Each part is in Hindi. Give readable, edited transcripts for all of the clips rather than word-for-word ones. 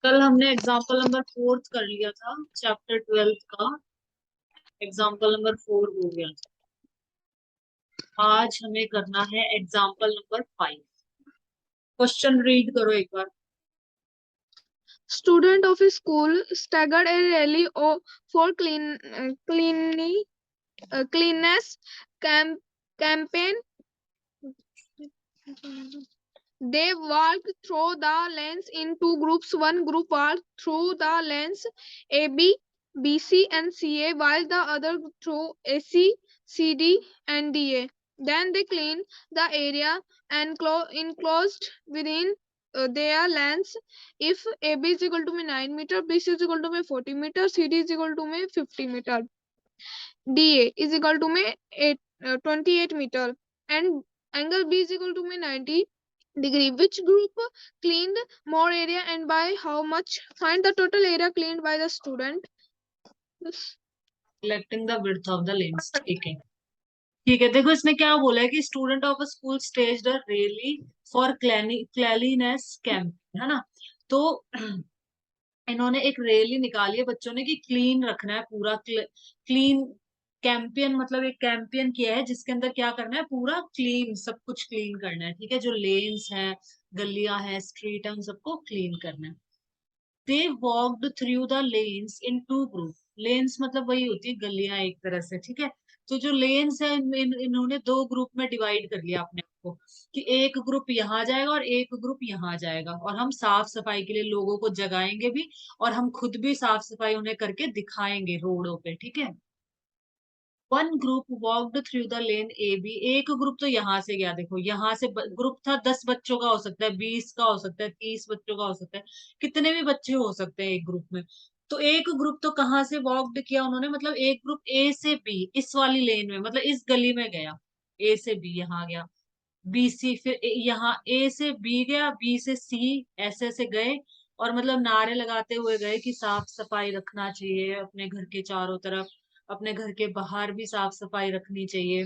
कल हमने एग्जाम्पल नंबर 4 कर लिया था, चैप्टर 12 का एग्जाम्पल नंबर 4 हो गया था। आज हमें करना है एग्जाम्पल नंबर 5। क्वेश्चन रीड करो एक बार। Student of a school staggered a rally for cleanliness campaign. They walked through the lanes in two groups. One group walked through the lanes AB, BC, and CA, while the other through AC, CD, and DA. Then they cleaned the area and enclosed within their lanes. If AB is equal to 9 meter, BC is equal to 40 meter, CD is equal to 50 meter, DA is equal to 28 meter, and angle B is equal to 90 degree. Which group cleaned more area and by how much? Find the total area cleaned by the student. Selecting the width of the lens. ठीक है, ठीक है। देखो इसने क्या बोला है कि student of a school staged a rally for cleanliness camp, है ना। तो इन्होंने एक रैली निकाली है बच्चों ने कि क्लीन रखना है पूरा, क्लीन कैंपियन, मतलब एक कैंपियन किया है जिसके अंदर क्या करना है, पूरा क्लीन, सब कुछ क्लीन करना है। ठीक है, जो लेन्स है, गलियां है, स्ट्रीट है, उन सबको क्लीन करना है। They walked through the lanes in two group. Lanes मतलब वही होती है गलियां एक तरह से। ठीक है, तो जो लेन्स है इन्होंने दो ग्रुप में डिवाइड कर लिया अपने आप को, कि एक ग्रुप यहाँ जाएगा और एक ग्रुप यहाँ जाएगा, और हम साफ सफाई के लिए लोगों को जगाएंगे भी, और हम खुद भी साफ सफाई उन्हें करके दिखाएंगे रोडों पे। ठीक है, one group walked through the lane A B. एक ग्रुप तो यहाँ से गया, देखो यहाँ से ग्रुप था, 10 बच्चों का हो सकता है, 20 का हो सकता है, 30 बच्चों का हो सकता है, कितने भी बच्चे हो सकते हैं एक ग्रुप में। तो एक ग्रुप तो कहाँ से वॉकड किया उन्होंने, मतलब एक ग्रुप ए से बी इस वाली लेन में, मतलब इस गली में गया, ए से बी यहाँ गया, बी सी, फिर यहाँ ए से बी गया, बी से सी, ऐसे ऐसे गए, और मतलब नारे लगाते हुए गए कि साफ सफाई रखना चाहिए अपने घर के चारों तरफ, अपने घर के बाहर भी साफ सफाई रखनी चाहिए।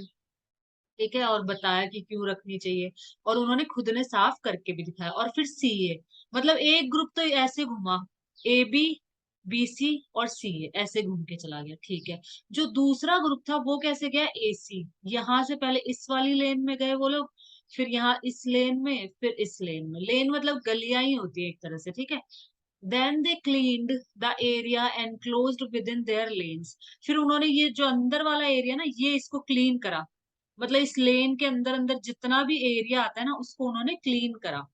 ठीक है, और बताया कि क्यों रखनी चाहिए, और उन्होंने खुद ने साफ करके भी दिखाया। और फिर सी ए, मतलब एक ग्रुप तो ऐसे घुमा, ए बी, बी सी और सी ए ऐसे घूम के चला गया। ठीक है, जो दूसरा ग्रुप था वो कैसे गया, ए सी, यहाँ से पहले इस वाली लेन में गए वो लोग, फिर यहाँ इस लेन में, फिर इस लेन में। लेन मतलब गलियां ही होती है एक तरह से। ठीक है, then they cleaned the area enclosed within their lanes. फिर उन्होंने ये जो अंदर वाला एरिया ना, ये इसको क्लीन करा, मतलब इस लेन के अंदर अंदर जितना भी एरिया आता है ना, उसको उन्होंने क्लीन करा।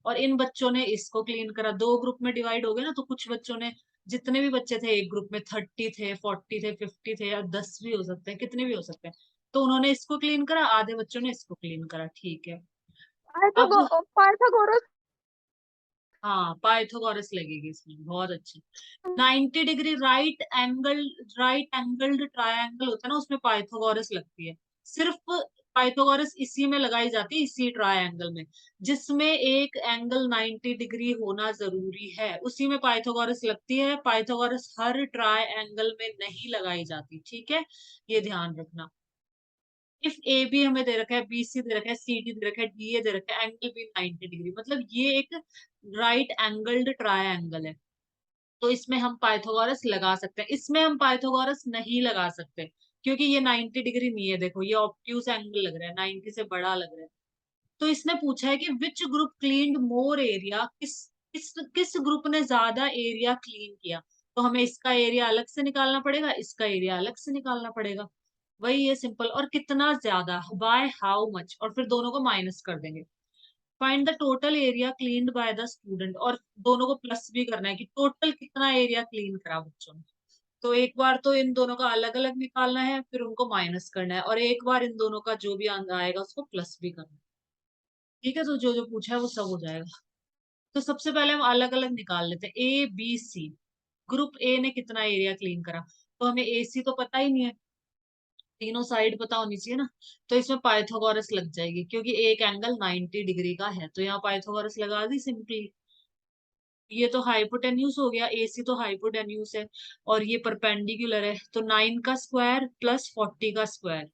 और इन बच्चों ने इसको क्लीन करा। दो ग्रुप में डिवाइड हो गए ना, तो कुछ बच्चों ने, जितने भी बच्चे थे एक ग्रुप में, 30 थे, 40 थे, 50 थे, या 10 भी हो सकते हैं, कितने भी हो सकते हैं, तो उन्होंने इसको क्लीन करा, आधे बच्चों ने इसको क्लीन करा। ठीक है, अब Pythagoras. हाँ, पाइथागोरस लगेगी इसमें, बहुत अच्छी। 90 डिग्री राइट एंगल्ड ट्रायंगल होता है ना, उसमें पाइथागोरस लगती है। सिर्फ पाइथागोरस इसी में लगाई जाती है, इसी ट्रायंगल में, जिसमें एक एंगल 90 डिग्री होना जरूरी है, उसी में पाइथागोरस लगती है। पाइथागोरस हर ट्रायंगल में नहीं लगाई जाती। ठीक है, ये ध्यान रखना। इफ ए बी हमें दे रखा है, बी सी दे रखा है, सी डी दे रखा है, डी ए दे रखा है, एंगल बी 90 डिग्री, मतलब ये एक राइट एंगल्ड ट्रायंगल है, तो इसमें हम पाइथागोरस लगा सकते हैं। इसमें हम पाइथागोरस नहीं लगा सकते, क्योंकि ये 90 डिग्री नहीं है, देखो ये ऑब्ट्यूज एंगल लग रहा है, 90 से बड़ा लग रहा है। तो इसने पूछा है कि which group cleaned more area, किस ग्रुप ने ज्यादा एरिया क्लीन किया। तो हमें इसका एरिया अलग से निकालना पड़ेगा, इसका एरिया अलग से निकालना पड़ेगा। वही है, सिंपल। और कितना ज्यादा, बाय हाउ मच, और फिर दोनों को माइनस कर देंगे। Find the total area cleaned by the student, और दोनों को प्लस भी करना है कि टोटल कितना एरिया क्लीन करा बच्चों ने। तो एक बार तो इन दोनों का अलग अलग निकालना है, फिर उनको माइनस करना है, और एक बार इन दोनों का जो भी आएगा उसको प्लस भी करना है। ठीक है, तो जो जो पूछा है वो सब हो जाएगा। तो सबसे पहले हम अलग अलग निकाल लेते हैं। A B C, group A ने कितना एरिया क्लीन करा, तो हमें ए सी तो पता ही नहीं है, तीनों साइड पता होनी चाहिए ना। तो इसमें पाइथागोरस लग जाएगी, क्योंकि एक एंगल 90 डिग्री का है, तो यहाँ पाइथागोरस लगा दी सिंपली। ये तो हाइपोटेन्यूज हो गया, एसी तो हाइपोटेन्यूज है, और ये परपेंडिकुलर है, तो 9 का स्क्वायर प्लस 40 का स्क्वायर,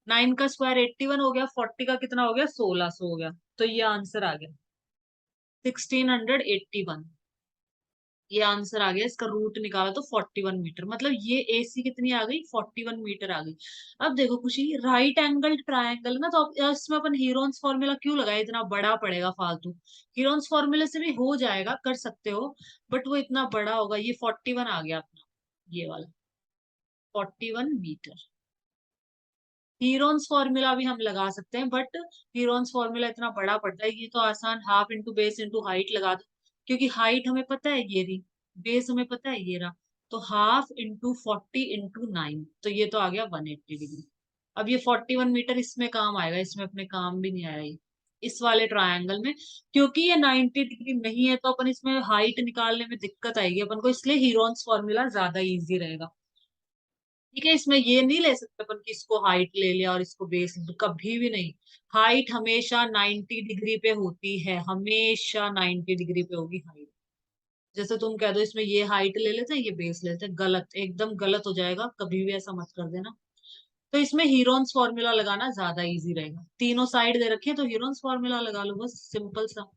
9 का स्क्वायर 81 हो गया, 40 का कितना हो गया, 1600 हो गया। तो ये आंसर आ गया 1681। ये आंसर आ गया, इसका रूट निकाला तो 41 मीटर, मतलब ये AC कितनी आ गई, 41 मीटर आ गई। अब देखो खुशी, राइट एंगल ट्रायंगल ना, तो अब इसमें अपन हीरोन्स फॉर्मूला क्यों लगाए, इतना बड़ा पड़ेगा फालतू। हीरोन्स फॉर्मूले से भी हो जाएगा, कर सकते हो, बट वो इतना बड़ा होगा। ये 41 आ गया अपना, ये वाला 41 मीटर। हीरोन्स फॉर्मूला भी हम लगा सकते हैं, बट हीरोन्स फॉर्मूला इतना बड़ा पड़ता है, ये तो आसान, half into base into height लगा दो, क्योंकि हाइट हमें पता है ये रही, बेस हमें पता है ये रहा, तो हाफ इंटू 40 इंटू 9, तो ये तो आ गया 180 डिग्री। अब ये 41 मीटर इसमें काम आएगा, इसमें अपने काम भी नहीं आया ये, इस वाले ट्रायंगल में, क्योंकि ये 90 डिग्री नहीं है, तो अपन इसमें हाइट निकालने में दिक्कत आएगी अपन को, इसलिए हीरोन्स फॉर्मूला ज्यादा इजी रहेगा। ठीक है, इसमें ये नहीं ले सकते अपन कि इसको हाइट ले लिया और इसको बेस, कभी भी नहीं। हाइट हमेशा 90 डिग्री पे होती है, हमेशा 90 डिग्री पे होगी हाइट। जैसे तुम कह दो इसमें ये हाइट ले लेते हैं, ये बेस ले लेते हैं, गलत, एकदम गलत हो जाएगा, कभी भी ऐसा मत कर देना। तो इसमें हीरोन्स फॉर्मूला लगाना ज्यादा इजी रहेगा, तीनों साइड दे रखे हैं तो हीरोन्स फॉर्मूला लगा लो, बस सिंपल सा।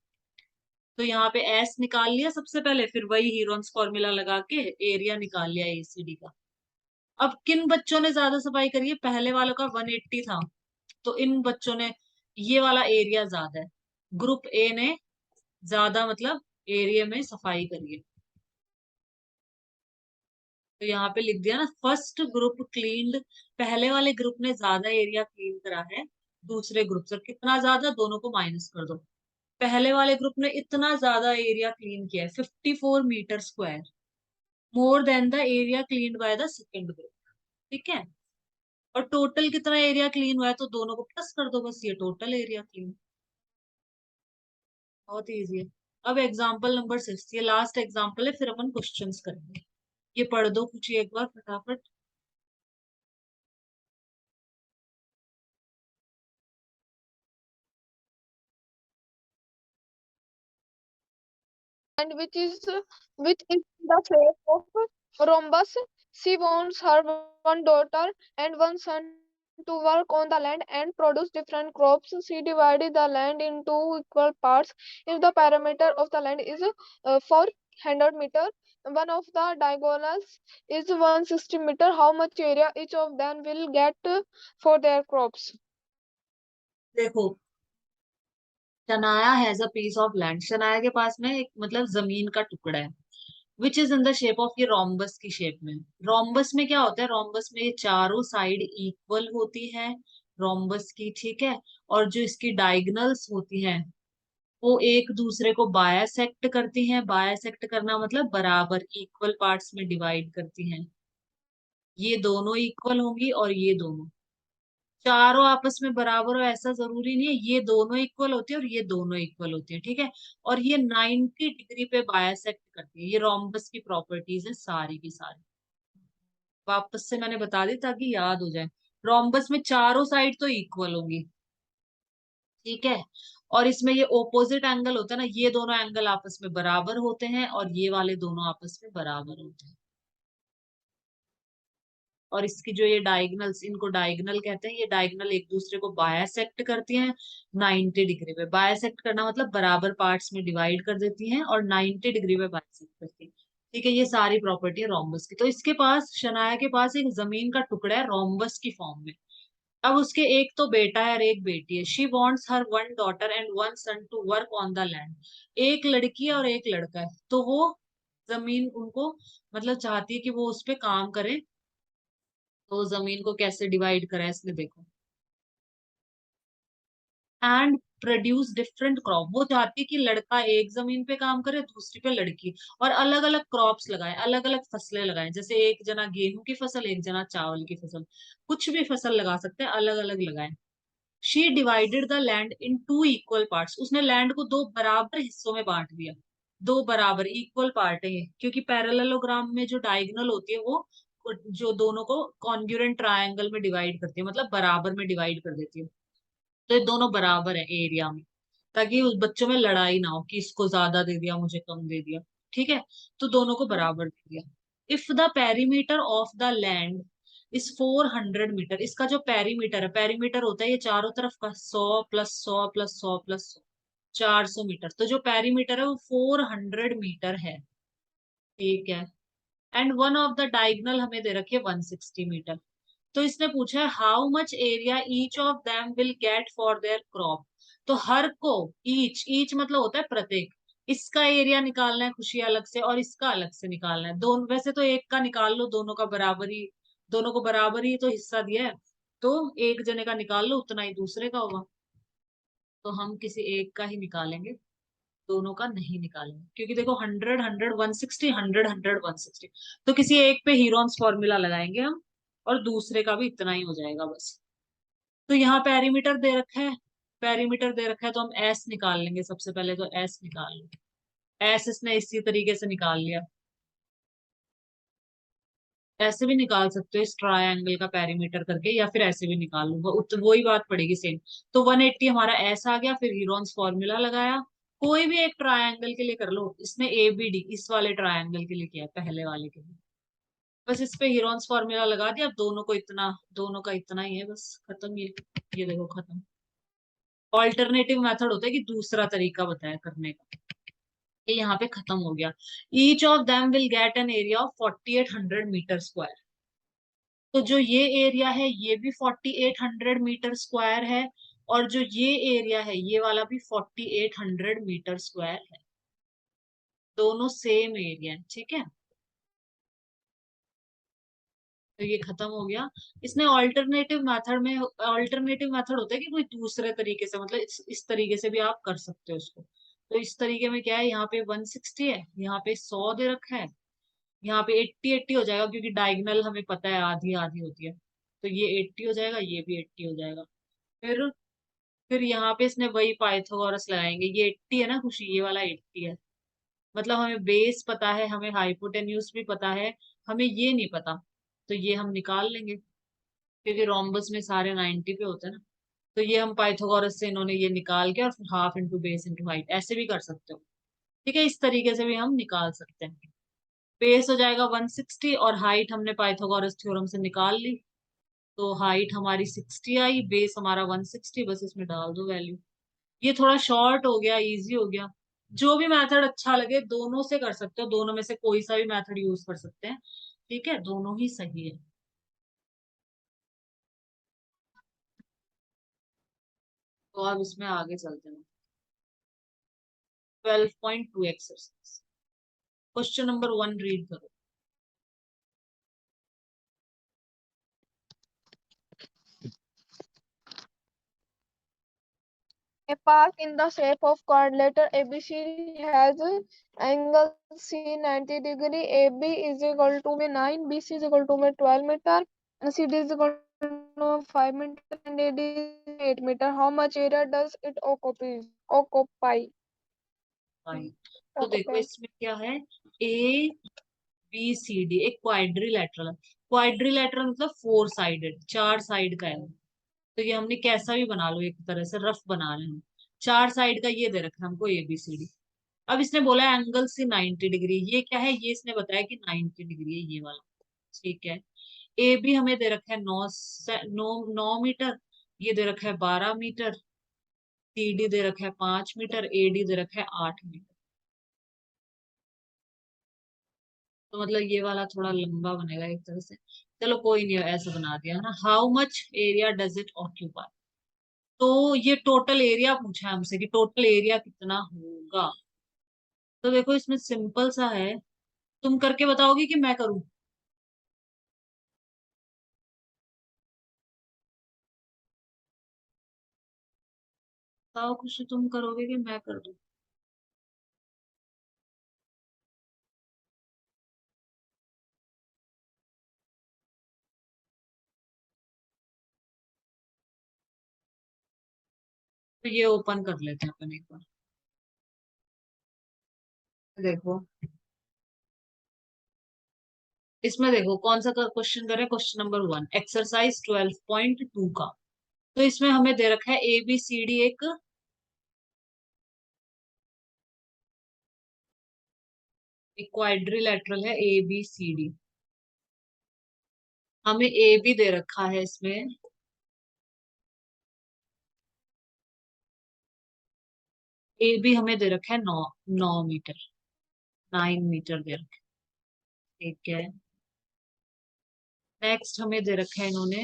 तो यहाँ पे एस निकाल लिया सबसे पहले, फिर वही हीरोन्स फॉर्मूला लगा के एरिया निकाल लिया ACD का। अब किन बच्चों ने ज्यादा सफाई करी है, पहले वालों का 180 था, तो इन बच्चों ने ये वाला एरिया ज्यादा है, ग्रुप A ने ज्यादा मतलब एरिया में सफाई करी है। तो यहाँ पे लिख दिया ना, फर्स्ट ग्रुप क्लीन्ड, पहले वाले ग्रुप ने ज्यादा एरिया क्लीन करा है दूसरे ग्रुप से, कितना ज्यादा, दोनों को माइनस कर दो। पहले वाले ग्रुप ने इतना ज्यादा एरिया क्लीन किया है, 54 metre square, more than the area cleaned by the second group. ठीक है, और टोटल कितना एरिया क्लीन हुआ है, तो दोनों को प्लस कर दो, बस ये टोटल एरिया क्लीन। बहुत इजी है। अब एग्जाम्पल नंबर 6, ये लास्ट एग्जाम्पल है, फिर अपन क्वेश्चंस करेंगे। ये पढ़ दो कुछ एक बार फटाफट। And which is the shape of rhombus. She wants her one daughter and one son to work on the land and produce different crops. She divided the land into equal parts. If the perimeter of the land is 400 meter, one of the diagonals is 160 meter. How much area each of them will get for their crops? देखो, Shanaya has a piece of land, Shanaya के पास में एक मतलब जमीन का टुकड़ा है, which is in the shape of, ये रोम्बस की शेप में। रोम्बस में क्या होता है, रोम्बस में ये चारों साइड इक्वल होती है रोम्बस की, ठीक है, और जो इसकी डायगनल्स होती हैं वो एक दूसरे को बायासेक्ट करती हैं, बायासेक्ट करना मतलब बराबर इक्वल पार्ट्स में डिवाइड करती हैं। ये दोनों इक्वल होंगी और ये दोनों, चारों आपस में बराबर हो ऐसा जरूरी नहीं है, ये दोनों इक्वल होती है और ये दोनों इक्वल होती है, ठीक है। और ये 90 डिग्री पे बायासेक्ट करती है, ये रोम्बस की प्रॉपर्टीज है सारी की सारी, वापस से मैंने बता दी ताकि याद हो जाए। रोम्बस में चारों साइड तो इक्वल होंगी, ठीक है, और इसमें ये ओपोजिट एंगल होता है ना, ये दोनों एंगल आपस में बराबर होते हैं और ये वाले दोनों आपस में बराबर होते हैं। और इसकी जो ये डायगनल्स, इनको डायगनल कहते हैं, ये डायगनल एक दूसरे को बायासेक्ट करती हैं 90 डिग्री पे। बायासेक्ट करना मतलब बराबर पार्ट्स में डिवाइड कर देती हैं और 90 डिग्री पे बायासेक्ट करती हैं। ठीक है, ये सारी प्रॉपर्टी है रोम्बस की। तो इसके पास, शनाया के पास एक जमीन का टुकड़ा है रोम्बस की फॉर्म में। अब उसके एक तो बेटा है और एक बेटी है। She wants her one daughter and one son to work on the land. एक लड़की है और एक लड़का है, तो वो जमीन उनको मतलब चाहती है कि वो उस पे काम करे। तो जमीन को कैसे डिवाइड करा है इसने, देखो, एंड प्रोड्यूस डिफरेंट क्रॉप, वो चाहती है कि लड़का एक जमीन पे काम करे, दूसरी पे लड़की, और अलग अलग क्रॉप्स लगाए, अलग अलग फसलें लगाए, जैसे एक जना गेहूं की फसल, एक जना चावल की फसल, कुछ भी फसल लगा सकते हैं, अलग अलग लगाए। She divided the land into equal parts, उसने लैंड को दो बराबर हिस्सों में बांट दिया। दो बराबर इक्वल पार्ट है ये, क्योंकि पैरेललोग्राम में जो डायगोनल होती है वो जो दोनों को कॉन्ग्रुएंट ट्रायंगल में डिवाइड करती है, मतलब बराबर में डिवाइड कर देती है। तो ये दोनों बराबर है एरिया में, ताकि उस बच्चों में लड़ाई ना हो कि इसको ज्यादा दे दिया मुझे कम दे दिया, ठीक है। तो दोनों को बराबर दे दिया। If the perimeter of the land इस 400 मीटर, इसका जो पेरीमीटर है, पेरीमीटर होता है ये चारों तरफ का 100 + 100 + 100 + 100, 400 मीटर। तो जो पेरीमीटर है वो 400 मीटर है, ठीक है। And one of the diagonal हमें दे रखी है 160 मीटर। तो इसने पूछा है how much area each of them will get for their crop. तो हर को, ईच ईच मतलब होता है प्रत्येक, इसका एरिया निकालना है खुशी अलग से और इसका अलग से निकालना है। दोनों वैसे तो एक का निकाल लो, दोनों का बराबर ही, दोनों को बराबर ही तो हिस्सा दिया है, तो एक जने का निकाल लो उतना ही दूसरे का होगा। तो हम किसी एक का ही निकालेंगे, दोनों का नहीं निकालेंगे, क्योंकि देखो 100 100 160 100 100 160, तो किसी एक पे हीरोन्स फॉर्मूला लगाएंगे हम, और दूसरे का भी इतना ही हो जाएगा बस। तो यहाँ पेरीमीटर दे रखा है, पेरीमीटर दे रखा है तो हम एस निकाल लेंगे सबसे पहले, तो एस निकाल लो। एस इसने इसी तरीके से निकाल लिया। ऐसे भी निकाल सकते हो इस ट्रायंगल का पेरीमीटर करके, या फिर ऐसे भी निकाल लो, वही बात पड़ेगी सेम। तो 180 हमारा एस आ गया, फिर हीरोन्स फॉर्मूला लगाया। कोई भी एक ट्रायंगल के लिए कर लो, इसमें ए बी डी इस वाले ट्रायंगल के लिए किया है, पहले वाले के लिए। बस इस पे हीरोन्स फॉर्मूला लगा दिया, अब दोनों को इतना, दोनों का इतना ही है, बस खत्म। ये देखो खत्म। ऑल्टरनेटिव मेथड होता है कि दूसरा तरीका बताया करने का। ये यहाँ पे खत्म हो गया। Each of them will get an area of 4800 metre square. तो जो ये एरिया है ये भी 4800 मीटर स्क्वायर है, और जो ये एरिया है ये वाला भी 4800 मीटर स्क्वायर है। दोनों सेम एरिया है, ठीक है। तो ये खत्म हो गया। इसने ऑल्टरनेटिव मेथड में, ऑल्टरनेटिव मेथड होता है कि कोई दूसरे तरीके से, मतलब इस तरीके से भी आप कर सकते हो इसको। तो इस तरीके में क्या है, यहाँ पे 160 है, यहाँ पे 100 दे रखा है, यहाँ पे 80 80 हो जाएगा, क्योंकि डायगनल हमें पता है आधी आधी होती है, तो ये 80 हो जाएगा, ये भी 80 हो जाएगा। फिर फिर यहाँ पे इसने वही पाइथागोरस लगाएंगे। ये 80 है ना खुशी, ये वाला 80 है, मतलब हमें बेस पता है, हमें हाइपोटेन्यूज भी पता है, हमें ये नहीं पता, तो ये हम निकाल लेंगे, क्योंकि रोम्बस में सारे 90 पे होते हैं ना। तो ये हम पाइथागोरस से इन्होंने ये निकाल के, और फिर half into base into height ऐसे भी कर सकते हो। ठीक है, इस तरीके से भी हम निकाल सकते हैं। बेस हो जाएगा 160, और हाइट हमने पाइथागोरस थ्योरम से निकाल ली, तो हाइट हमारी 60 आई, बेस हमारा 160, बस इसमें डाल दो वैल्यू। ये थोड़ा शॉर्ट हो गया, इजी हो गया। जो भी मेथड अच्छा लगे दोनों से कर सकते हो, दोनों में से कोई सा भी मेथड यूज कर सकते हैं, ठीक है, दोनों ही सही है। तो अब इसमें आगे चलते हैं। 12.2 एक्सरसाइज, क्वेश्चन नंबर 1 रीड करो। A park in the shape of quadrilateral ABC has angle C 90 degree. AB is equal to 9, BC is equal to 12 meter, and CD is equal to 5 meter, and AD is 8 meter. How much area does it occupy? Fine. तो देखो Occupy. इसमें क्या है, ए बी सी डी एक क्वाड्रिलेटरल है। क्वाड्रिलेटरल मतलब 4 साइडेड, 4 साइड का है। तो ये हमने कैसा भी बना लो, एक तरह से रफ बना रहे हैं। 4 साइड का ये दे रखा है हमको ए बी सी डी। अब इसने बोला है एंगल से 90 डिग्री, ये क्या है, ये इसने बताया कि 90 डिग्री है ये वाला, ठीक है। ए बी हमें दे रखा है 9 मीटर, ये दे रखा है 12 मीटर, सी डी दे रखा है 5 मीटर, ए डी दे रखा है 8 मीटर। तो मतलब ये वाला थोड़ा लंबा बनेगा एक तरह से। चलो कोई नहीं, ऐसा बना दिया है ना। How much area does it occupy. तो ये टोटल एरिया पूछा है हमसे कि टोटल एरिया कितना होगा। तो देखो इसमें सिंपल सा है, तुम करके बताओगी कि मैं करूं। बताओ खुशी, तुम करोगे कि मैं कर दूं। तो ये ओपन कर लेते हैं अपन एक बार। देखो इसमें देखो कौन सा क्वेश्चन करें, क्वेश्चन नंबर 1 एक्सरसाइज 12.2 का। तो इसमें हमें दे रखा है ए बी सी डी एक क्वाड्रिलेटरल है, ए बी सी डी। हमें ए बी दे रखा है इसमें, ए बी हमें दे रखा है 9 9 मीटर, 9 मीटर दे रखा है। ठीक है, नेक्स्ट हमें दे रखा है इन्होंने,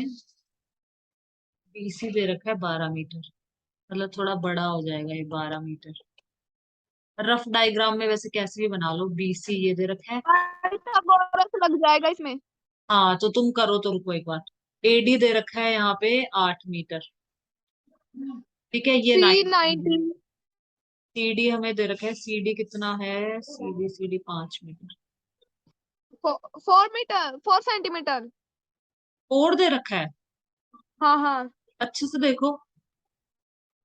बीसी दे रखा है 12 मीटर, मतलब थोड़ा बड़ा हो जाएगा ये 12 मीटर। रफ डायग्राम में वैसे कैसे भी बना लो, बीसी ये दे रखा है। पाइथागोरस लग जाएगा इसमें। हाँ तो तुम करो तो रुको एक बार। एडी दे रखा है यहाँ पे 8 मीटर, ठीक है, ये सी 9 19 सीडी हमें दे रखा है, सीडी कितना है, सीडी 5 मीटर। 4 metre 4 centimetre. और दे रखा है, हाँ हाँ अच्छे से देखो।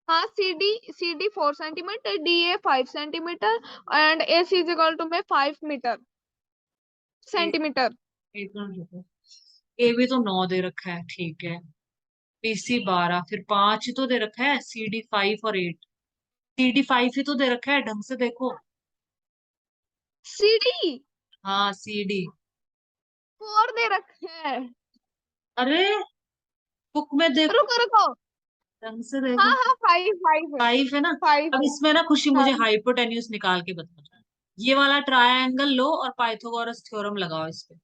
हाँ, C D 4 centimetre, D A 5 centimetre and A C is equal to में 5 मीटर एक सेंटीमीटर। एक मिनट रुको, ए भी तो 9 दे रखा है, ठीक है, बीसी 12, फिर 5 तो दे रखा है, सीडी 5 और 8, सीडी 5 ही तो दे रखा है, ढंग से देखो। सी डी हाँ सीडी, 4 दे रखे हैं। अरे बुक में देखो, रुको रुको। ढंग से हाँ देखो। हाँ, 5 5 5 है ना। 5 अब है। इसमें ना खुशी हाँ मुझे हाइपोटेन्यूज निकाल के बता, ये वाला ट्रायंगल लो और पाइथागोरस थ्योरम लगाओ इस पे।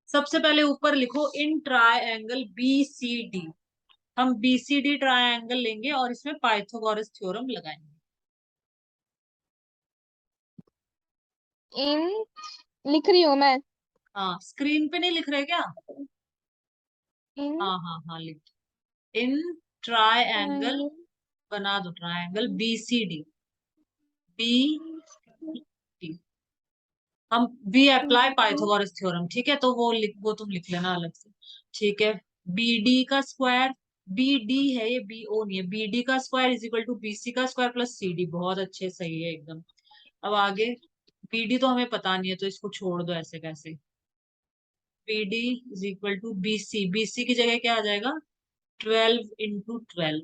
सबसे पहले ऊपर लिखो in triangle B C D, हम बी सी डी ट्रायंगल लेंगे और इसमें पाइथागोरस थ्योरम लगाएंगे। इन लिख रही हूँ मैं। हाँ स्क्रीन पे नहीं लिख रहे क्या? इन हाँ हाँ हाँ लिख, इन ट्रायंगल, बना दो triangle B C D, B D, हम वी अप्लाई पाइथागोरस थ्योरम, ठीक है, तो वो तुम लिख लेना अलग से, ठीक है। बी डी का स्क्वायर, बी डी है ये, बी ओ नहीं है, बी डी का square is equal to B C का स्क्वायर प्लस सी डी, बहुत अच्छे, सही है एकदम। अब आगे, बी डी तो हमें पता नहीं है तो इसको छोड़ दो ऐसे कैसे, B D is equal to B C, B C की जगह क्या आ जाएगा, 12 × 12,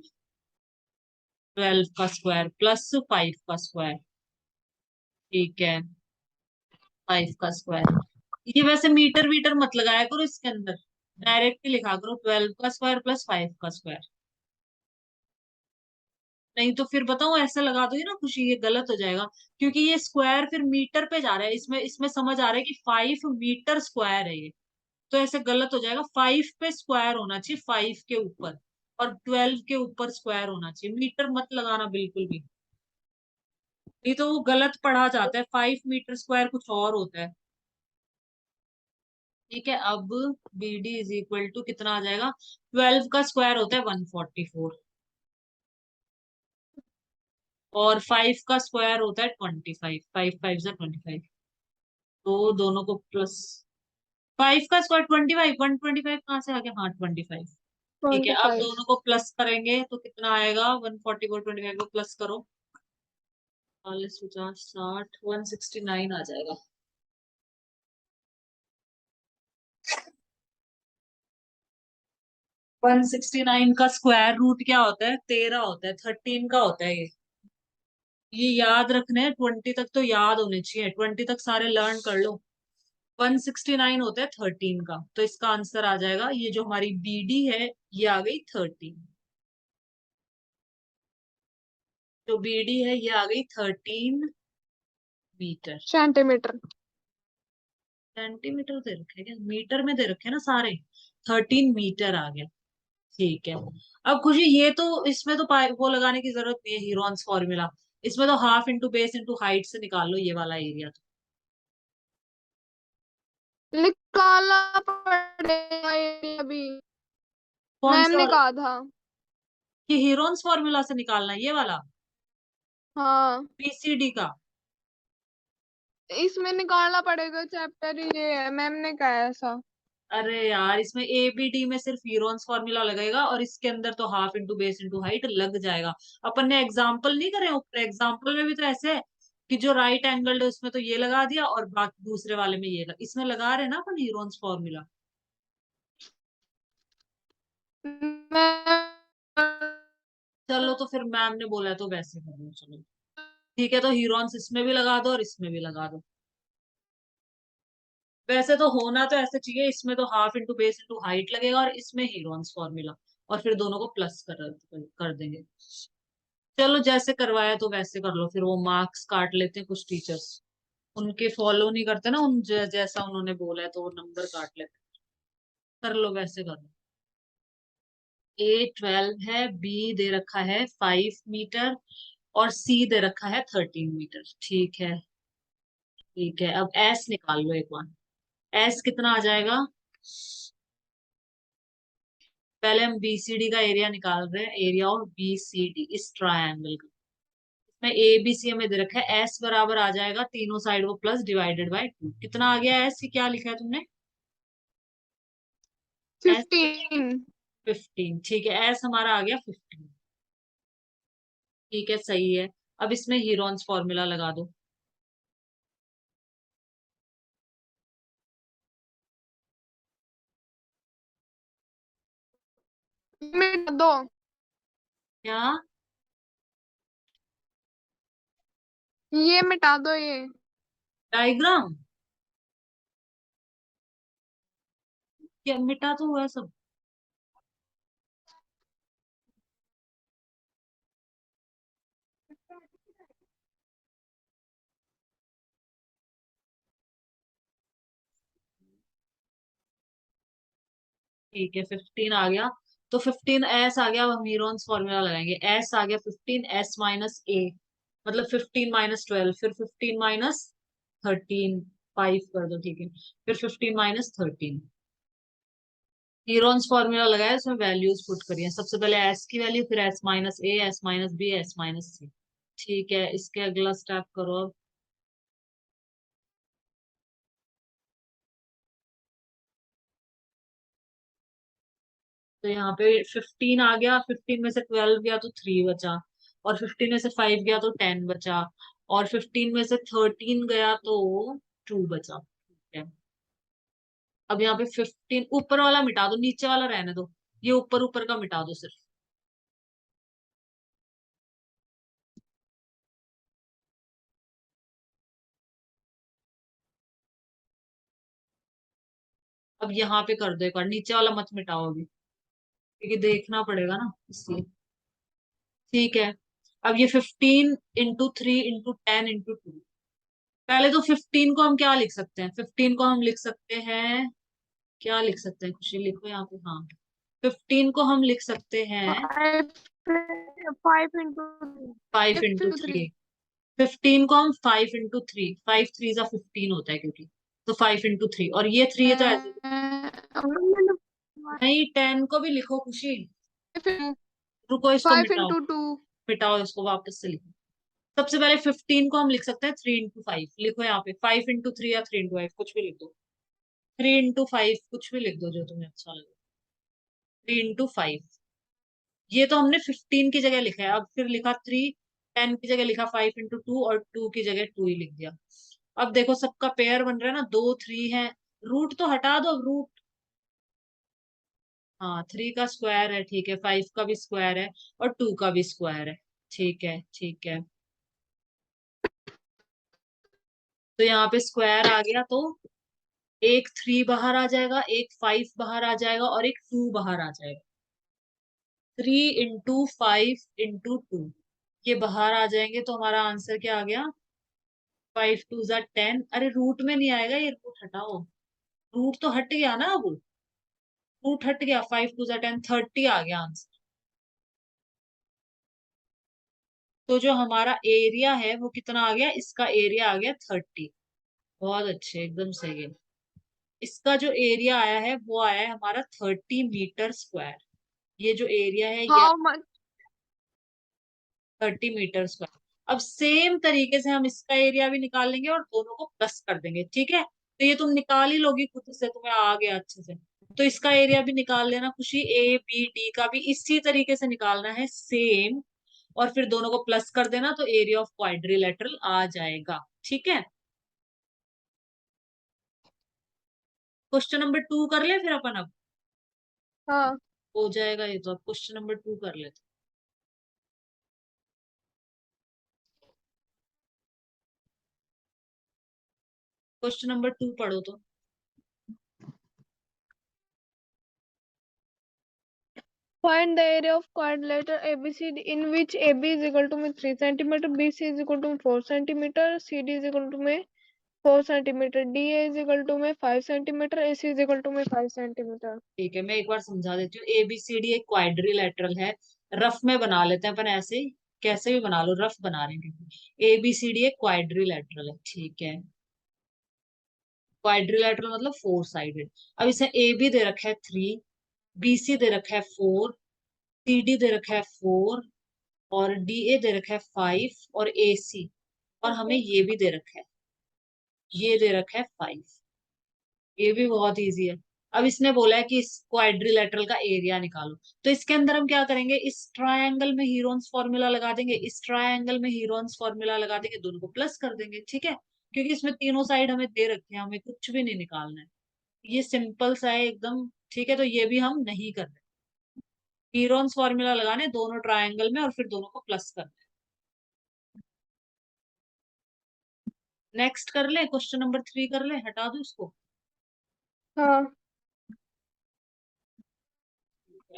12 का स्क्वायर प्लस 5 का स्क्वायर, ठीक है, 5 का स्क्वायर। ये वैसे मीटर वीटर मत लगाया करो इसके अंदर, डायरेक्ट ही लिखा करो 12 का स्क्वायर प्लस 5 का स्क्वायर, नहीं तो फिर बताओ ऐसे लगा दो ना खुशी, ये गलत हो जाएगा, क्योंकि ये स्क्वायर फिर मीटर पे जा रहा है, इसमें इसमें समझ आ रहा है कि 5 मीटर स्क्वायर है ये, तो ऐसे गलत हो जाएगा, 5 पे स्क्वायर होना चाहिए, 5 के ऊपर, और 12 के ऊपर स्क्वायर होना चाहिए, मीटर मत लगाना बिल्कुल भी, नहीं तो वो गलत पढ़ा जाता है, 5 मीटर स्क्वायर कुछ और होता है। ठीक है, अब B D is equal to कितना आ जाएगा, 12 का स्क्वायर होता है 144, और 5 का स्क्वायर होता है 25, 5 5 जा 25, तो दोनों को प्लस, 5 का स्क्वायर 25, 125 कहाँ से आ गया, हाँ 25, ठीक है, अब 25। दोनों को प्लस करेंगे तो कितना आएगा, 144 25 को प्लस करो, 40 50 60 169 आ जाएगा। 169 का स्क्वायर रूट क्या होता है, 13 होता है, 13 का होता है ये याद रखने हैं, 20 तक तो याद होने चाहिए, 20 तक सारे लर्न कर लो। 169 होता है 13 का, तो इसका आंसर आ जाएगा, ये जो हमारी बी डी है ये आ गई 13, जो बी डी है ये आ गई 13 मीटर। सेंटीमीटर। सेंटीमीटर दे रखे हैं क्या, मीटर में दे रखे हैं ना सारे, 13 मीटर आ गया, ठीक है। अब खुशी ये तो, इसमें तो वो लगाने की जरूरत नहीं है, हीरोन्स फॉर्मूला, इसमें तो half into base into height से निकाल लो ये वाला एरिया, तो निकालना पड़ेगा ये अभी, कौन मैम सा ने वाला, कहा था। कि हीरोन्स फॉर्मूला से निकालना है ये वाला, हाँ, बीसीडी का, इसमें निकालना पड़ेगा, चैप्टर ये है, मैम ने कहा है ऐसा। अरे यार इसमें ए बी डी में सिर्फ हीरोन्स फॉर्मूला लगेगा, और इसके अंदर तो half into base into height लग जाएगा। अपन ने एग्जाम्पल नहीं करे ऊपर, एग्जाम्पल में भी तो ऐसे है कि जो राइट एंगल है उसमें तो ये लगा दिया, और बाकी दूसरे वाले में ये इसमें लगा रहे ना अपन हीरोन्स फॉर्मूला। मैं चलो तो फिर मैम ने बोला है तो वैसे कर लो, चलो ठीक है, तो हीरोन्स इसमें भी लगा दो और इसमें भी लगा दो, वैसे तो होना तो ऐसे चाहिए, इसमें तो half into base into height लगेगा और इसमें हीरोन्स फॉर्मूला, और फिर दोनों को प्लस कर देंगे। चलो जैसे करवाया तो वैसे कर लो, फिर वो मार्क्स काट लेते हैं कुछ टीचर्स, उनके फॉलो नहीं करते ना, जैसा उन्होंने बोला है तो वो नंबर काट लेते। कर लो, वैसे कर लो। A12 है, बी दे रखा है 5 मीटर, और सी दे रखा है 13 मीटर। ठीक है, ठीक है। अब एस निकाल लो एक बार। एस कितना आ जाएगा? पहले हम बीसीडी का एरिया निकाल रहे हैं, एरिया ऑफ बीसीडी इस ट्रायंगल का। इसमें ए बी सी हमें दे रखा है, एस बराबर आ जाएगा तीनों साइड वो प्लस डिवाइडेड बाय 2। कितना आ गया एस? क्या लिखा है तुमने? एस 15। 15। ठीक है, एस हमारा आ गया 15। ठीक है, सही है। अब इसमें हीरोन्स फॉर्मूला लगा दो। मिटा दो। क्या? ये मिटा दो ये। डायग्राम? क्या मिटा तो हुआ सब? ठीक है, 15 आ गया। तो 15 एस आ गया। अब हम हीरोन्स फॉर्मूला लगाएंगे। एस आ गया 15, एस माइनस ए, मतलब 15 माइनस 12, फिर 15 माइनस 13, 5 कर दो। ठीक है, फिर 15 माइनस 13। हीरोन्स फॉर्मूला लगाया, उसमें वैल्यूज पुट करिए। सबसे पहले एस की वैल्यू, फिर S minus A, S minus B, S minus C. ठीक है, इसके अगला स्टेप करो अब। तो यहाँ पे 15 आ गया, 15 में से 12 गया तो 3 बचा, और 15 में से 5 गया तो 10 बचा, और 15 में से 13 गया तो 2 बचा। ठीक है, अब यहाँ पे 15 ऊपर वाला मिटा दो, नीचे वाला रहने दो। ये ऊपर ऊपर का मिटा दो सिर्फ। अब यहाँ पे कर दो एक बार, नीचे वाला मत मिटाओ अभी, क्योंकि देखना पड़ेगा ना इसलिए। ठीक है, अब ये 15 × 3 × 10 × 2। पहले तो 15 को हम क्या लिख सकते हैं? 15 को हम लिख सकते हैं, क्या लिख सकते हैं? खुशी लिखो यहाँ पे। हाँ, 15 को हम लिख सकते हैं 5 5 into 5 इंटू 3। 3। 15 को हम 5 × 3, 5 3 15 होता है क्योंकि, तो 5 × 3, और ये 3 तो ऐसे। नहीं, 10 को भी लिखो खुशी। रुको, इसको 5 मिटाओ। into 2। मिटाओ इसको, वापस से लिखो। सबसे पहले 15 को हम लिख सकते हैं 3 × 5। लिखो यहाँ पे 5 × 3 या 3 × 5, कुछ भी लिख दो। 3 × 5 कुछ भी लिख दो जो तुम्हें अच्छा लगे। 3 × 5। ये तो हमने 15 की जगह लिखा है, अब फिर लिखा 3। 10 की जगह लिखा 5 × 2, और 2 की जगह 2 ही लिख दिया। अब देखो सबका पेयर बन रहा है ना, 2 3 है। रूट तो हटा दो, रूट। हाँ, 3 का स्क्वायर है, ठीक है, 5 का भी स्क्वायर है, और 2 का भी स्क्वायर है। ठीक है, ठीक है। तो यहाँ पे स्क्वायर आ गया, तो एक 3 बाहर आ जाएगा, एक 5 बाहर आ जाएगा, और एक 2 बाहर आ जाएगा। 3 × 5 × 2 ये बाहर आ जाएंगे, तो हमारा आंसर क्या आ गया? 5 2 = 10। अरे रूट में नहीं आएगा, ये रूट हटाओ। रूट तो हट गया ना अब। रूट हट गया, 5 2 = 10, 30 आ गया आंसर। तो जो हमारा एरिया है वो कितना आ गया? इसका एरिया आ गया 30। बहुत अच्छे, एकदम सही है। इसका जो एरिया आया है वो आया है हमारा 30 मीटर स्क्वायर। ये जो एरिया है ये हाउ मच? 30 metre square. अब सेम तरीके से हम इसका एरिया भी निकाल लेंगे और दोनों को प्लस कर देंगे। ठीक है, तो ये तुम निकाल ही लोगी खुद से, तुम्हें आ गया अच्छे से। तो इसका एरिया भी निकाल लेना खुशी, ए बी डी का भी इसी तरीके से निकालना है सेम, और फिर दोनों को प्लस कर देना, तो एरिया ऑफ क्वाड्रिलेटरल आ जाएगा। ठीक है, क्वेश्चन नंबर 2 कर ले फिर अपन अब। हाँ। हो जाएगा ये तो। अब क्वेश्चन नंबर 2 कर लेते। क्वेश्चन नंबर 2 पढ़ो तो। Find the area of quadrilateral ABCD in which AB is equal to 3 centimeter, BC is equal to 4 centimeter, CD is equal to 4 centimetre, D is equal to में 5 centimetre, A C is equal to में 5 सेंटीमीटर। ठीक है, मैं एक बार समझा देती हूँ। ABCD एक क्वाड्रिलेटरल है। रफ में बना लेते हैं अपन ऐसे ही, कैसे भी बना लो, रफ बना रहे हैं। ABCD एक क्वाड्रिलेटरल है, ठीक है। क्वाड्रिलेटरल मतलब 4 साइडेड। अब इसे AB दे रखा है 3, BC दे रखा है 4, CD दे रखा है 4, और DA दे रखा है 5, और AC, और हमें ये भी दे रखा है, ये दे रखा है 5। ये भी बहुत इजी है। अब इसने बोला है कि इस क्वाड्रिलेटरल का एरिया निकालो। तो इसके अंदर हम क्या करेंगे, इस ट्रायंगल में हीरोन्स फॉर्मूला लगा देंगे, इस ट्रायंगल में हीरोन्स फॉर्मूला लगा देंगे, दोनों को प्लस कर देंगे, ठीक है। क्योंकि इसमें तीनों साइड हमें दे रखे हैं, हमें कुछ भी नहीं निकालना है। ये सिंपल सा है एकदम, ठीक है। तो ये भी हम नहीं कर रहे। हीरोन्स फॉर्मूला लगाने दोनों ट्रायंगल में, और फिर दोनों को प्लस करना है। नेक्स्ट कर ले, क्वेश्चन नंबर 3 कर ले, हटा दो इसको। हाँ।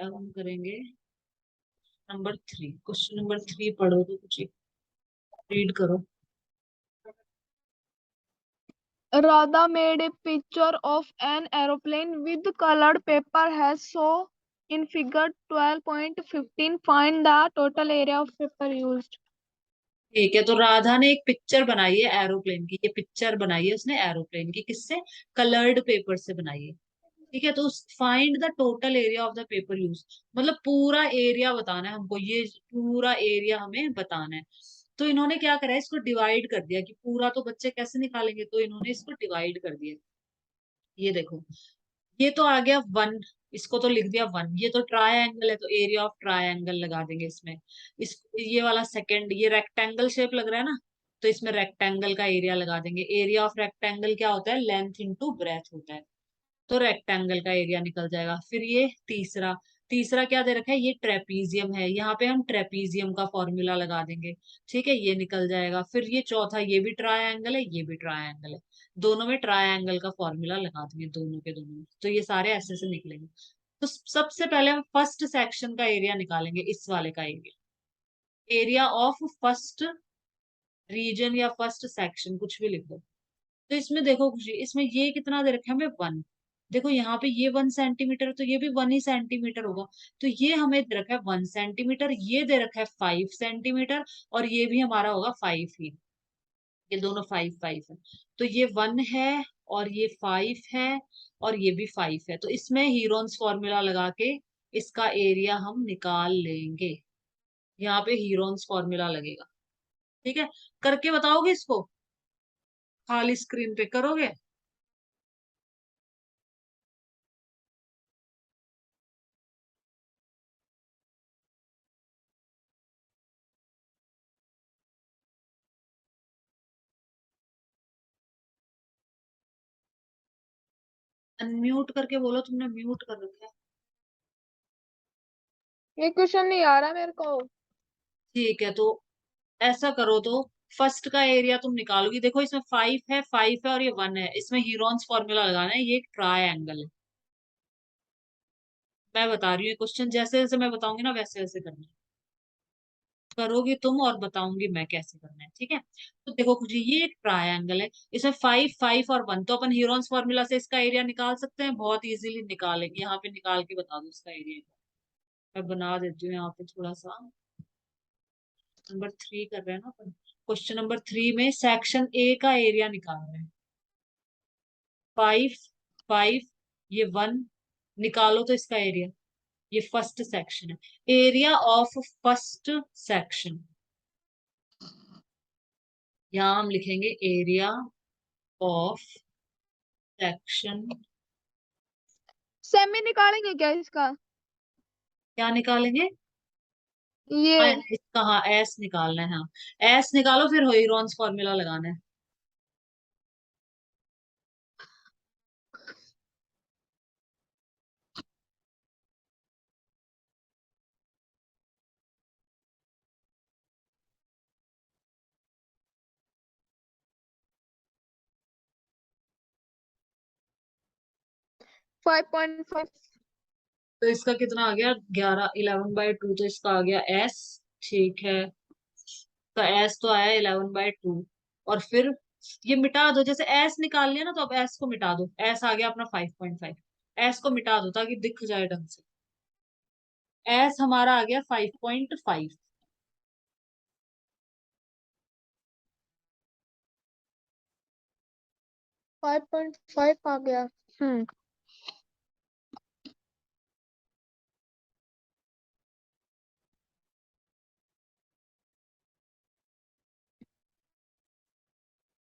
अब हम करेंगे नंबर 3। क्वेश्चन नंबर 3 पढ़ो तो कुछ रीड करो। Radha made a picture of an aeroplane with colored paper as shown in figure 12.15. Find the total area of paper used. ठीक है, तो राधा ने एक पिक्चर बनाई है एरोप्लेन की। ये पिक्चर बनाई है उसने एरोप्लेन की, किससे? कलर्ड पेपर से बनाई है। ठीक है, तो find the total area of the paper use, मतलब पूरा एरिया बताना है हमको, ये पूरा एरिया हमें बताना है। तो इन्होंने क्या करा है, इसको डिवाइड कर दिया। कि पूरा तो बच्चे कैसे निकालेंगे, तो इन्होंने इसको डिवाइड कर दिया। ये देखो, ये तो आ गया 1, इसको तो लिख दिया 1। ये तो ट्रायंगल है, तो एरिया ऑफ ट्रायंगल लगा देंगे इसमें। इस ये वाला सेकंड, ये रेक्टेंगल शेप लग रहा है ना, तो इसमें रेक्टेंगल का एरिया लगा देंगे। एरिया ऑफ रेक्टेंगल क्या होता है, लेंथ इंटू ब्रेथ होता है। तो रेक्टेंगल का एरिया निकल जाएगा। फिर ये तीसरा, तीसरा क्या दे रखा है, ये ट्रेपीजियम है, यहाँ पे हम ट्रेपीजियम का फॉर्मूला लगा देंगे। ठीक है, ये निकल जाएगा। फिर ये चौथा, ये भी ट्रायंगल है, ये भी ट्रायंगल है, दोनों में ट्रायंगल का फॉर्मूला लगा देंगे, दोनों के दोनों में। तो ये सारे ऐसे से निकलेंगे। तो सबसे पहले हम फर्स्ट सेक्शन का एरिया निकालेंगे, इस वाले का area. Area of first region या फर्स्ट सेक्शन, कुछ भी लिखो। तो इसमें देखो खुशी, इसमें ये कितना दे रखा है हमें, 1। देखो यहाँ पे ये 1 सेंटीमीटर, तो ये भी 1 ही सेंटीमीटर होगा। तो ये हमें दे रखा है 1 सेंटीमीटर, ये दे रखा है 5 सेंटीमीटर, और ये भी हमारा होगा 5 ही। ये दोनों 5 5 है। तो ये 1 है, और ये 5 है, और ये भी 5 है। तो इसमें हीरोन्स फॉर्मूला लगा के इसका एरिया हम निकाल लेंगे। यहाँ पे हीरोन्स फॉर्मूला लगेगा। ठीक है, करके बताओगे इसको, खाली स्क्रीन पे करोगे? अनम्यूट करके बोलो, तुमने म्यूट कर रखा है। ये क्वेश्चन नहीं आ रहा मेरे को। ठीक है, तो ऐसा करो, तो फर्स्ट का एरिया तुम निकालोगी। देखो इसमें 5 है और ये 1 है, इसमें हीरोन्स फॉर्मूला लगाना है। ये एक ट्रायंगल है। मैं बता रही हूँ क्वेश्चन, जैसे जैसे मैं बताऊंगी ना वैसे वैसे करना है। करोगी तुम, और बताऊंगी मैं कैसे करना है, ठीक है। तो देखो कुछ, ये एक ट्रायंगल है, इसमें 5 5 और 1, तो अपन हीरोन्स फॉर्मूला से इसका एरिया निकाल सकते हैं, बहुत इजीली निकालेंगे। यहाँ पे निकाल के बता दो इसका एरिया। मैं बना देती हूँ यहाँ पे थोड़ा सा। नंबर 3 कर रहे हैं ना अपन। क्वेश्चन नंबर 3 में सेक्शन ए का एरिया निकाल रहे हैं। 5 5, ये 1, निकालो तो इसका एरिया। ये फर्स्ट सेक्शन है, एरिया ऑफ फर्स्ट सेक्शन। यहाँ हम लिखेंगे एरिया ऑफ सेक्शन। सेमी निकालेंगे क्या इसका? क्या निकालेंगे? हाँ, ये इसका हाँ एस निकालना है। हाँ, एस निकालो, फिर हीरोन्स फॉर्मूला लगाना है। 5.5। तो इसका कितना आ गया, 11, 11/2, तो इसका आ गया एस। ठीक है, तो एस तो आया 11/2, और फिर ये मिटा दो, जैसे एस निकाल लिया ना, तो अब एस को मिटा दो, एस आ गया अपना 5.5, एस को मिटा दो ताकि दिख जाए ढंग से। एस हमारा आ गया 5.5। 5.5 आ गया।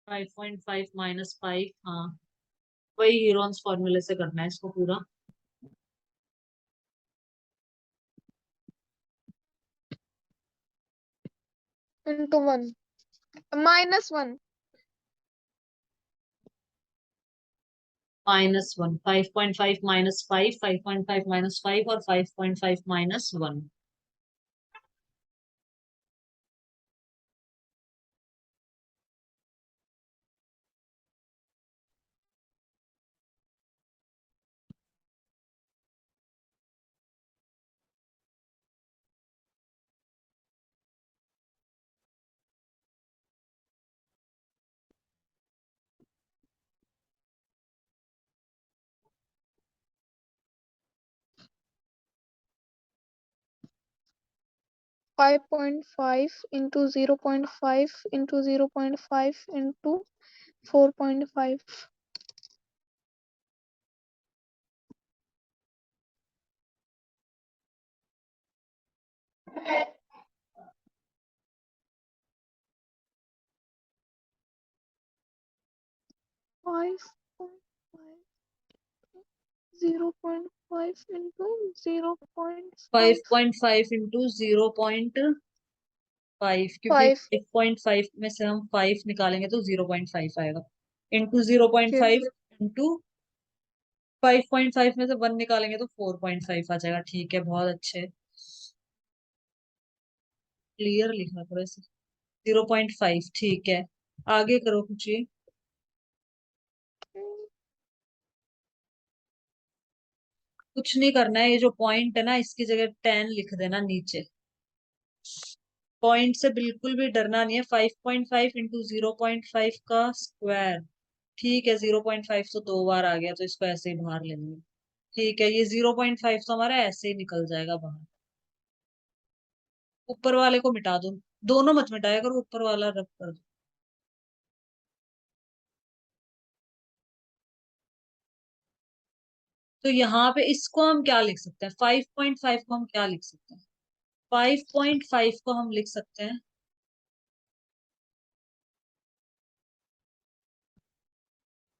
5.5 -5, हाँ वही हीरोन्स फॉर्मूले से करना है इसको पूरा। into 1 -1 -1, 5.5 -5, 5.5 -5 और 5.5 -1। 5.5 into 0.5 into 0.5 into 4.5 5.5 0.5 into 0.5 5.5 into 0.5, क्योंकि 5 5.5 में से हम 5 निकालेंगे तो 0.5 आएगा, इंटू 0.5 इंटू 5.5 में से 1 निकालेंगे तो 4.5 आ जाएगा। ठीक है, बहुत अच्छे, क्लियर लिखा करो ऐसे। 0.5, ठीक है, आगे करो कुछ ये। कुछ नहीं करना है, ये जो पॉइंट है ना इसकी जगह 10 लिख देना नीचे। पॉइंट से बिल्कुल भी डरना नहीं है। 5.5 इंटू 0.5 का स्क्वायर, ठीक है, 0.5 तो 2 बार आ गया तो इसको ऐसे ही बाहर ले लेंगे। ठीक है, ये 0.5 तो हमारा ऐसे ही निकल जाएगा बाहर। ऊपर वाले को मिटा दो, दोनों मत मिटाया करो, ऊपर वाला रब कर दो। तो यहाँ पे इसको हम क्या लिख सकते हैं, 5.5 को हम क्या लिख सकते हैं, 5.5 को हम लिख सकते हैं,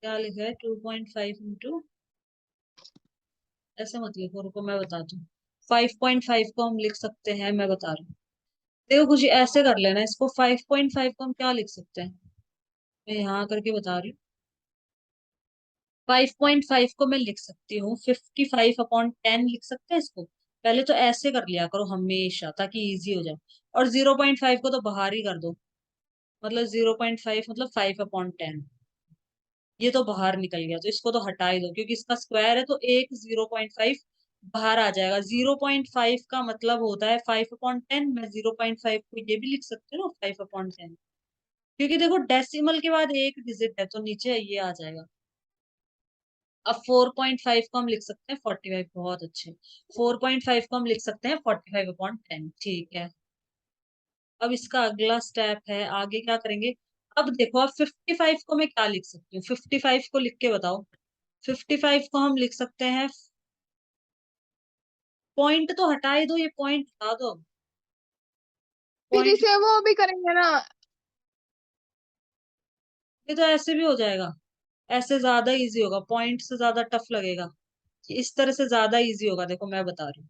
क्या लिखा है, 2.5 इंटू, ऐसे मत लिखो, रुको मैं बताती हूँ। 5.5 को हम लिख सकते हैं, मैं बता रही हूँ, देखो कुछ ऐसे कर लेना इसको। 5.5 को हम क्या लिख सकते हैं, मैं यहाँ करके बता रही हूँ। 5.5 को मैं लिख सकती हूँ 55/10 लिख सकते हैं इसको। पहले तो ऐसे कर लिया करो हमेशा ताकि इजी हो जाए। और 0.5 को तो बाहर ही कर दो, मतलब 0.5 मतलब 5/10, ये तो बाहर निकल गया तो इसको तो हटा ही दो, क्योंकि इसका स्क्वायर है तो एक 0.5 बाहर आ जाएगा। 0.5 का मतलब होता है 5/10, मैं 0.5 को ये भी लिख सकती हूँ ना 5/10, क्योंकि देखो डेसिमल के बाद एक डिजिट है तो नीचे ये आ जाएगा। अब 4.5 को हम लिख सकते हैं 45, बहुत अच्छे। 4.5 को हम लिख सकते हैं 45/10, ठीक है। अब इसका अगला स्टेप है, आगे क्या करेंगे। अब देखो, अब 55 को मैं क्या लिख सकती हूँ, 55 को लिख के बताओ। 55 को हम लिख सकते हैं, पॉइंट तो हटा ही दो, ये पॉइंट हटा दो। फिर पॉइंट, इसे वो भी करेंगे ना। ये तो ऐसे भी हो जाएगा, ऐसे ज्यादा इजी होगा, पॉइंट से ज्यादा टफ लगेगा, इस तरह से ज्यादा इजी होगा। देखो मैं बता रही हूँ,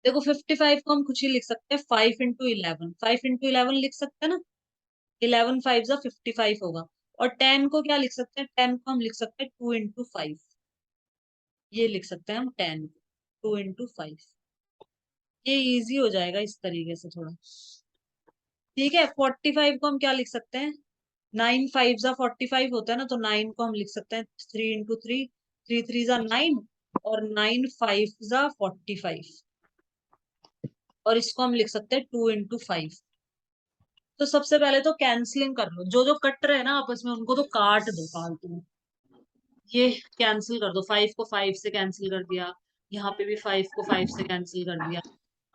देखो 55 को हम कुछ ही लिख सकते हैं, 5 इंटू 11, 5 इंटू 11 लिख सकते हैं ना, 11 5 जा 55 होगा। और 10 को क्या लिख सकते हैं, 10 को हम लिख सकते हैं 2 इंटू 5, ये लिख सकते हैं हम 10, 2 इंटू 5, ये इजी हो जाएगा इस तरीके से थोड़ा। ठीक है, 45 को हम क्या लिख सकते हैं, 9 5 जा 45 होता है ना, तो 9 को हम लिख सकते हैं 3 इंटू 3, 3 3 जा 9, और 9 5 जा 45, और इसको हम लिख सकते हैं 2 इंटू 5। तो सबसे पहले तो कैंसलिंग कर लो, जो जो कट रहे हैं ना आपस में उनको तो काट दो फालतू में। ये कैंसिल कर दो, 5 को 5 से कैंसिल कर दिया, यहाँ पे भी 5 को 5 से कैंसिल कर दिया।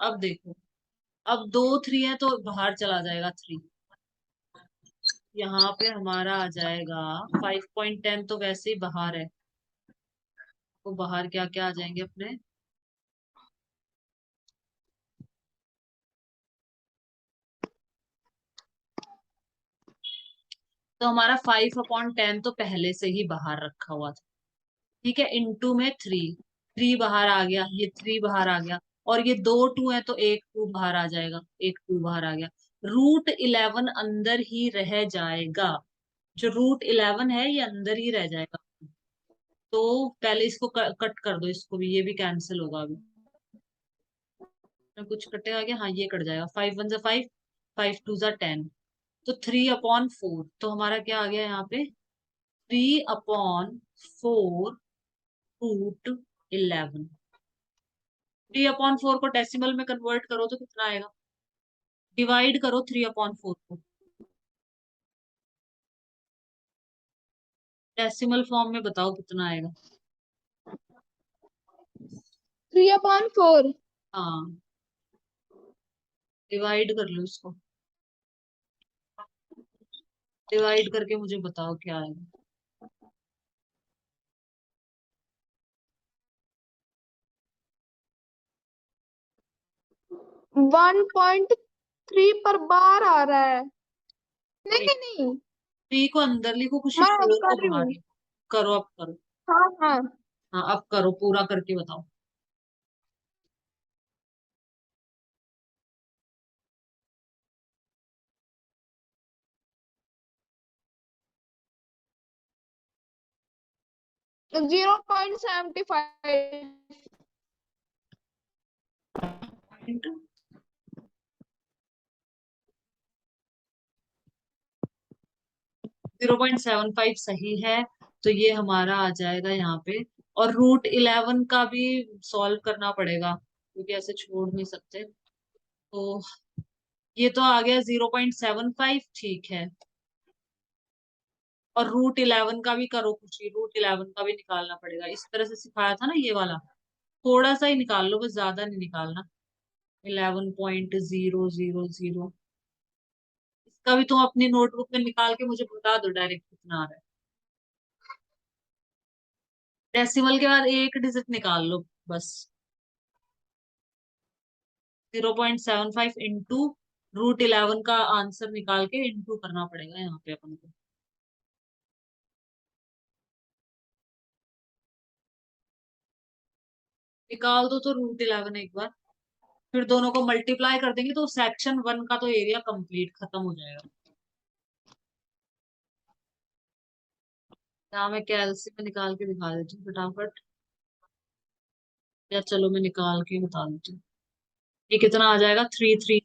अब देखो, अब 2 3 है तो बाहर चला जाएगा 3। यहाँ पे हमारा आ जाएगा 5.10, तो वैसे ही बाहर है। तो बाहर क्या क्या आ जाएंगे अपने, तो हमारा 5/10 तो पहले से ही बाहर रखा हुआ था। ठीक है, इनटू में 3, 3 बाहर आ गया, ये 3 बाहर आ गया, और ये 2 2 है तो एक 2 बाहर आ जाएगा, एक 2 बाहर आ गया। √11 अंदर ही रह जाएगा, जो √11 है ये अंदर ही रह जाएगा। तो पहले इसको कट कर दो, इसको भी, ये भी कैंसिल होगा अभी। कुछ कटेगा क्या, हाँ ये कट जाएगा, 5 1 5, 5 2 10, तो 3/4, तो हमारा क्या आ गया यहाँ पे, 3/4 √11। 3/4 को डेसिमल में कन्वर्ट करो तो कितना आएगा, डिवाइड करो 3/4 को, डेसिमल फॉर्म में बताओ कितना आएगा। 3/4। हाँ, डिवाइड कर लो इसको, डिवाइड करके मुझे बताओ क्या आएगा। 1.3 पर बार आ रहा है। नहीं, नहीं नहीं, 3 को अंदर लिखो खुशी, मैं 4 को कर रही बाहर हूँ। लिखो। करो, अब करो। हाँ हाँ। हाँ अब करो, पूरा करके बताओ। 0.75। 0.75 सही है, तो ये हमारा आ जाएगा यहाँ पे। और √11 का भी सॉल्व करना पड़ेगा, क्योंकि ऐसे छोड़ नहीं सकते। तो ये तो आ गया 0.75, ठीक है। और √11 का भी करो कुछ, √11 का भी निकालना पड़ेगा, इस तरह से सिखाया था ना ये वाला। थोड़ा सा ही निकाल लो बस, ज्यादा नहीं निकालना। 11.000, इसका भी तुम अपनी नोटबुक में निकाल के मुझे बता दो डायरेक्ट कितना आ रहा है। डेसिमल के बाद एक डिजिट निकाल लो बस। 0.75 इंटू √11 का आंसर निकाल के इंटू करना पड़ेगा यहाँ पे अपन को। निकाल दो तो √11 एक बार, फिर दोनों को मल्टीप्लाई कर देंगे तो सेक्शन 1 का तो एरिया कंप्लीट खत्म हो जाएगा। यहाँ मैं कैलसी में निकाल के दिखा देती हूँ फटाफट, या चलो मैं निकाल के बता देती हूँ। ये कितना आ जाएगा, 3 3